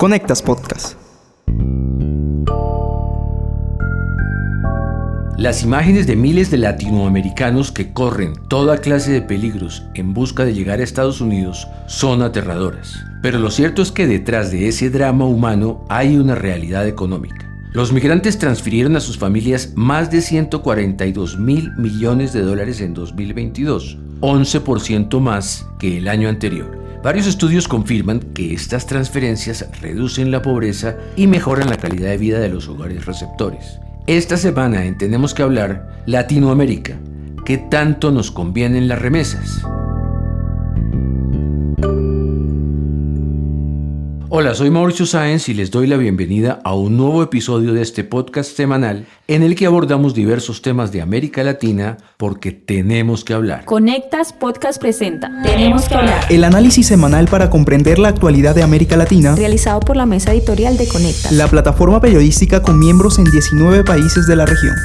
Conectas Podcast. Las imágenes de miles de latinoamericanos que corren toda clase de peligros en busca de llegar a Estados Unidos son aterradoras. Pero lo cierto es que detrás de ese drama humano hay una realidad económica. Los migrantes transfirieron a sus familias más de 142 mil millones de dólares en 2022, 11% más que el año anterior. Varios estudios confirman que estas transferencias reducen la pobreza y mejoran la calidad de vida de los hogares receptores. Esta semana en Tenemos que Hablar, Latinoamérica, ¿qué tanto nos convienen las remesas? Hola, soy Mauricio Sáenz y les doy la bienvenida a un nuevo episodio de este podcast semanal en el que abordamos diversos temas de América Latina porque tenemos que hablar. Conectas Podcast presenta Tenemos que Hablar, El análisis semanal para comprender la actualidad de América Latina, realizado por la mesa editorial de Conectas, la plataforma periodística con miembros en 19 países de la región.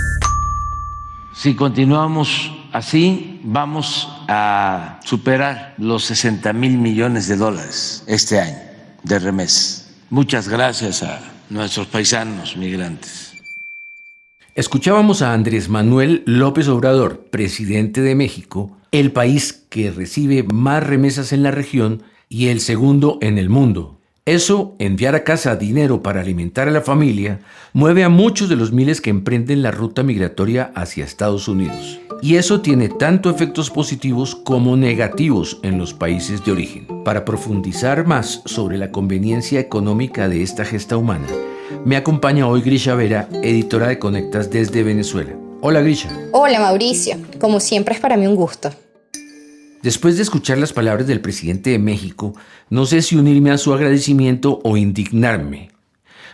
Si continuamos así, vamos a superar los 60 mil millones de dólares este año de remesas. Muchas gracias a nuestros paisanos migrantes. Escuchábamos a Andrés Manuel López Obrador, presidente de México, el país que recibe más remesas en la región y el segundo en el mundo. Eso, enviar a casa dinero para alimentar a la familia, mueve a muchos de los miles que emprenden la ruta migratoria hacia Estados Unidos. Y eso tiene tanto efectos positivos como negativos en los países de origen. Para profundizar más sobre la conveniencia económica de esta gesta humana, me acompaña hoy Grisha Vera, editora de Conectas desde Venezuela. Hola Grisha. Hola Mauricio, como siempre es para mí un gusto. Después de escuchar las palabras del presidente de México, no sé si unirme a su agradecimiento o indignarme.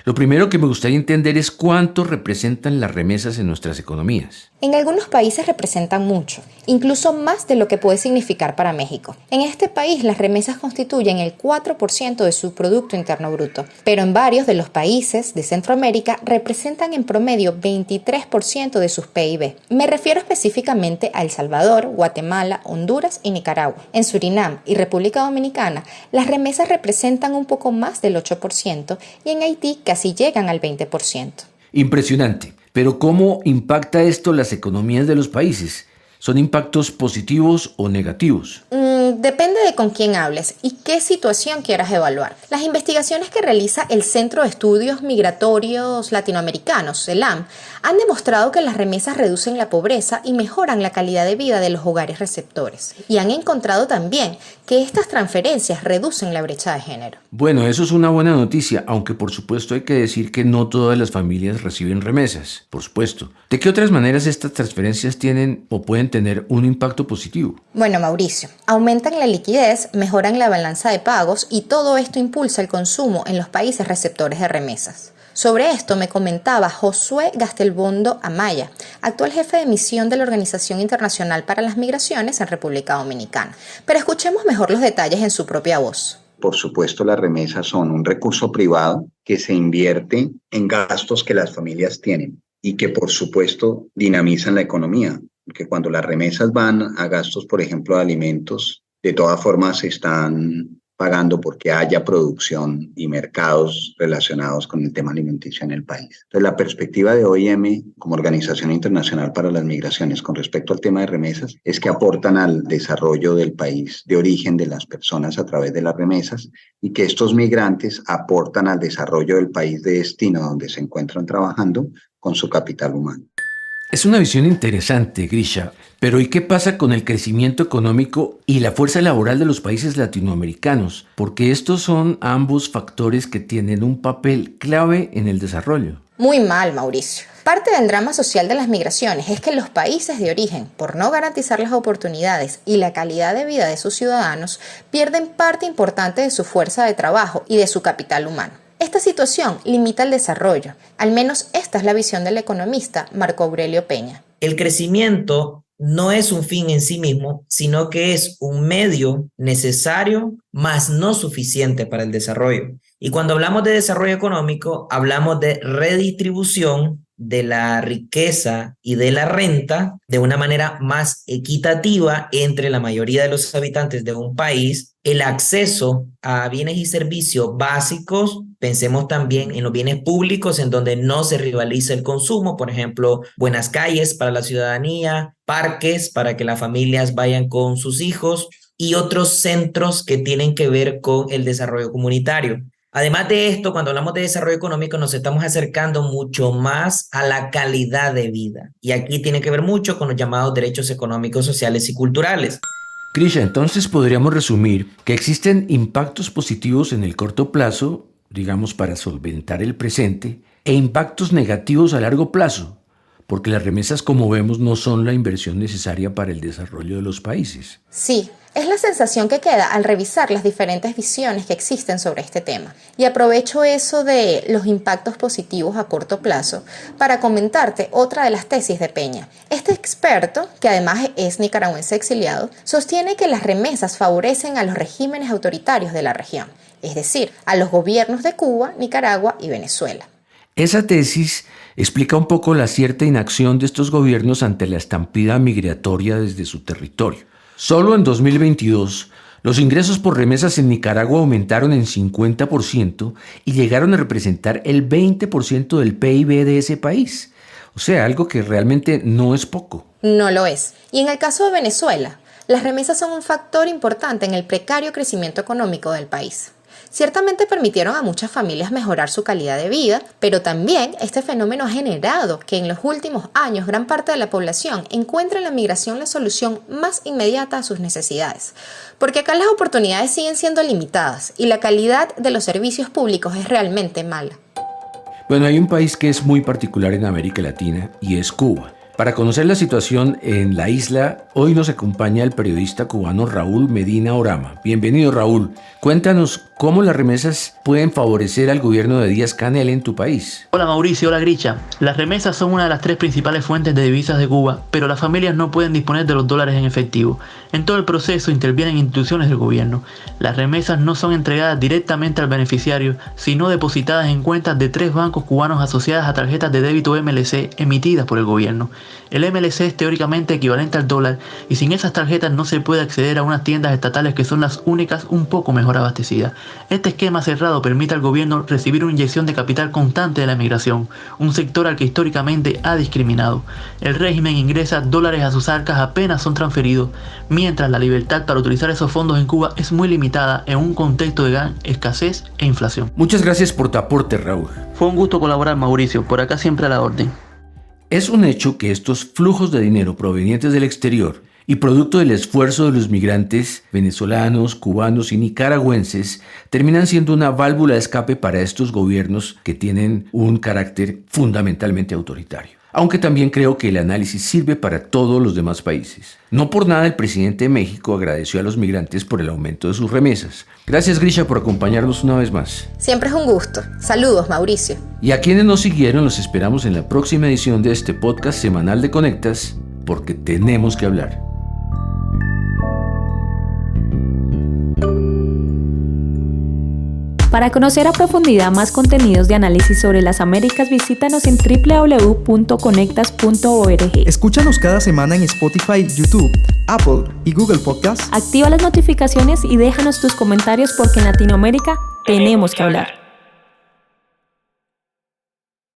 Lo primero que me gustaría entender es cuánto representan las remesas en nuestras economías. En algunos países representan mucho, incluso más de lo que puede significar para México. En este país las remesas constituyen el 4% de su Producto Interno Bruto, pero en varios de los países de Centroamérica representan en promedio 23% de sus PIB. Me refiero específicamente a El Salvador, Guatemala, Honduras y Nicaragua. En Surinam y República Dominicana las remesas representan un poco más del 8% y en Haití casi llegan al 20%. Impresionante. Pero ¿cómo impacta esto las economías de los países? ¿Son impactos positivos o negativos? Depende de con quién hables y qué situación quieras evaluar. Las investigaciones que realiza el Centro de Estudios Migratorios Latinoamericanos, CELAM, han demostrado que las remesas reducen la pobreza y mejoran la calidad de vida de los hogares receptores. Y han encontrado también que estas transferencias reducen la brecha de género. Bueno, eso es una buena noticia, aunque por supuesto hay que decir que no todas las familias reciben remesas, por supuesto. ¿De qué otras maneras estas transferencias tienen o pueden tener un impacto positivo? Bueno, Mauricio, aumentan la liquidez, mejoran la balanza de pagos y todo esto impulsa el consumo en los países receptores de remesas. Sobre esto me comentaba Josué Gastelbondo Amaya, actual jefe de misión de la Organización Internacional para las Migraciones en República Dominicana. Pero escuchemos mejor los detalles en su propia voz. Por supuesto, las remesas son un recurso privado que se invierte en gastos que las familias tienen y que, por supuesto, dinamizan la economía. Porque cuando las remesas van a gastos, por ejemplo, de alimentos, de todas formas se están pagando porque haya producción y mercados relacionados con el tema alimenticio en el país. Entonces, la perspectiva de OIM, como Organización Internacional para las Migraciones, con respecto al tema de remesas, es que aportan al desarrollo del país de origen de las personas a través de las remesas y que estos migrantes aportan al desarrollo del país de destino donde se encuentran trabajando con su capital humano. Es una visión interesante, Grisha, pero ¿y qué pasa con el crecimiento económico y la fuerza laboral de los países latinoamericanos? Porque estos son ambos factores que tienen un papel clave en el desarrollo. Muy mal, Mauricio. Parte del drama social de las migraciones es que los países de origen, por no garantizar las oportunidades y la calidad de vida de sus ciudadanos, pierden parte importante de su fuerza de trabajo y de su capital humano. Esta situación limita el desarrollo. Al menos esta es la visión del economista Marco Aurelio Peña. El crecimiento no es un fin en sí mismo, sino que es un medio necesario, mas no suficiente para el desarrollo. Y cuando hablamos de desarrollo económico, hablamos de redistribución de la riqueza y de la renta de una manera más equitativa entre la mayoría de los habitantes de un país, el acceso a bienes y servicios básicos, pensemos también en los bienes públicos en donde no se rivaliza el consumo, por ejemplo, buenas calles para la ciudadanía, parques para que las familias vayan con sus hijos y otros centros que tienen que ver con el desarrollo comunitario. Además de esto, cuando hablamos de desarrollo económico, nos estamos acercando mucho más a la calidad de vida. Y aquí tiene que ver mucho con los llamados derechos económicos, sociales y culturales. Grisha, entonces podríamos resumir que existen impactos positivos en el corto plazo, digamos para solventar el presente, e impactos negativos a largo plazo, porque las remesas, como vemos, no son la inversión necesaria para el desarrollo de los países. Sí, es la sensación que queda al revisar las diferentes visiones que existen sobre este tema. Y aprovecho eso de los impactos positivos a corto plazo para comentarte otra de las tesis de Peña. Este experto, que además es nicaragüense exiliado, sostiene que las remesas favorecen a los regímenes autoritarios de la región, es decir, a los gobiernos de Cuba, Nicaragua y Venezuela. Esa tesis explica un poco la cierta inacción de estos gobiernos ante la estampida migratoria desde su territorio. Solo en 2022, los ingresos por remesas en Nicaragua aumentaron en 50% y llegaron a representar el 20% del PIB de ese país. O sea, algo que realmente no es poco. No lo es. Y en el caso de Venezuela, las remesas son un factor importante en el precario crecimiento económico del país. Ciertamente permitieron a muchas familias mejorar su calidad de vida, pero también este fenómeno ha generado que en los últimos años gran parte de la población encuentre en la migración la solución más inmediata a sus necesidades. Porque acá las oportunidades siguen siendo limitadas y la calidad de los servicios públicos es realmente mala. Bueno, hay un país que es muy particular en América Latina y es Cuba. Para conocer la situación en la isla, hoy nos acompaña el periodista cubano Raúl Medina Orama. Bienvenido, Raúl. Cuéntanos cómo las remesas pueden favorecer al gobierno de Díaz-Canel en tu país. Hola Mauricio, hola Grisha. Las remesas son una de las 3 principales fuentes de divisas de Cuba, pero las familias no pueden disponer de los dólares en efectivo. En todo el proceso intervienen instituciones del gobierno. Las remesas no son entregadas directamente al beneficiario, sino depositadas en cuentas de 3 bancos cubanos asociadas a tarjetas de débito MLC emitidas por el gobierno. El MLC es teóricamente equivalente al dólar y sin esas tarjetas no se puede acceder a unas tiendas estatales que son las únicas un poco mejor abastecidas. Este esquema cerrado permite al gobierno recibir una inyección de capital constante de la migración, un sector al que históricamente ha discriminado. El régimen ingresa dólares a sus arcas apenas son transferidos, mientras la libertad para utilizar esos fondos en Cuba es muy limitada en un contexto de gran escasez e inflación. Muchas gracias por tu aporte, Raúl. Fue un gusto colaborar, Mauricio, por acá siempre a la orden. Es un hecho que estos flujos de dinero provenientes del exterior y producto del esfuerzo de los migrantes venezolanos, cubanos y nicaragüenses terminan siendo una válvula de escape para estos gobiernos que tienen un carácter fundamentalmente autoritario. Aunque también creo que el análisis sirve para todos los demás países. No por nada el presidente de México agradeció a los migrantes por el aumento de sus remesas. Gracias, Grisha, por acompañarnos una vez más. Siempre es un gusto. Saludos, Mauricio. Y a quienes nos siguieron, los esperamos en la próxima edición de este podcast semanal de Conectas, porque tenemos que hablar. Para conocer a profundidad más contenidos de análisis sobre las Américas, visítanos en www.conectas.org. Escúchanos cada semana en Spotify, YouTube, Apple y Google Podcasts. Activa las notificaciones y déjanos tus comentarios porque en Latinoamérica tenemos que hablar.